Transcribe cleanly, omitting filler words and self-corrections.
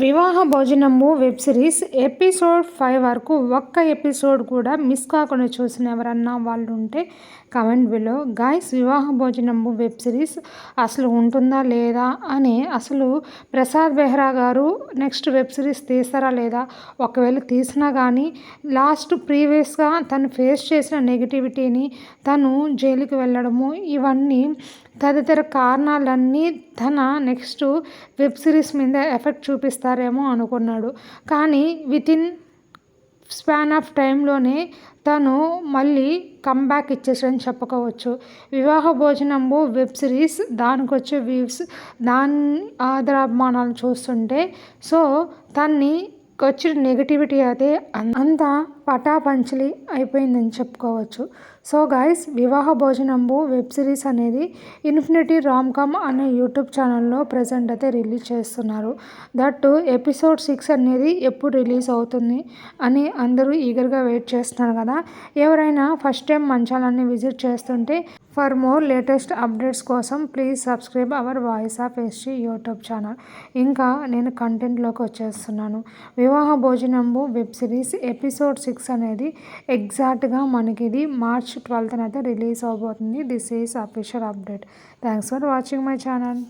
వివాహ భోజనంబు web series episode 5 వరకు ఒక్క ఎపిసోడ్ కూడా మిస్ కాకుండా చూసిన ఎవరన్నా వాళ్ళు ఉంటే కమెంట్ బిలో. గైస్, వివాహ భోజనంబు వెబ్ సిరీస్ అసలు ఉంటుందా లేదా అని, అసలు ప్రసాద్ బెహ్రా గారు నెక్స్ట్ వెబ్ సిరీస్ తీస్తారా లేదా, ఒకవేళ తీసినా కానీ లాస్ట్ ప్రీవియస్గా తను ఫేస్ చేసిన నెగిటివిటీని, తను జైలుకి వెళ్ళడము, ఇవన్నీ తదితర కారణాలన్నీ తన నెక్స్ట్ వెబ్ సిరీస్ మీద ఎఫెక్ట్ చూపిస్తారేమో అనుకున్నాడు. కానీ వితిన్ స్పాన్ ఆఫ్ టైంలోనే తను మళ్ళీ కమ్బ్యాక్ ఇచ్చేసాడని చెప్పుకోవచ్చు. వివాహ భోజనంబు వెబ్ సిరీస్ దానికి వచ్చే వ్యూస్, దాని ఆదరాభిమానాలు చూస్తుంటే సో తన్ని వచ్చిన నెగిటివిటీ అయితే అంతా పటాపంచలి అయిపోయిందని చెప్పుకోవచ్చు. సో గైస్, వివాహ భోజనంబు వెబ్ సిరీస్ అనేది ఇన్ఫినిటీ రామ్ కామ్ అనే యూట్యూబ్ ఛానల్లో ప్రజెంట్ అయితే రిలీజ్ చేస్తున్నారు. దట్టు ఎపిసోడ్ 6 అనేది ఎప్పుడు రిలీజ్ అవుతుంది అని అందరూ ఈగర్గా వెయిట్ చేస్తున్నారు కదా. ఎవరైనా ఫస్ట్ టైం మన ఛానల్ని విజిట్ చేస్తుంటే ఫర్ మోర్ లేటెస్ట్ అప్డేట్స్ కోసం please subscribe our voice of SG YouTube channel. ఇంకా నేను కంటెంట్లోకి వచ్చేస్తున్నాను. వివాహ భోజనంబు వెబ్ సిరీస్ ఎపిసోడ్ 6 అనేది ఎగ్జాక్ట్గా మనకి ఇది March 12th అయితే రిలీజ్ అవబోతుంది. This is official update. Thanks for watching my channel.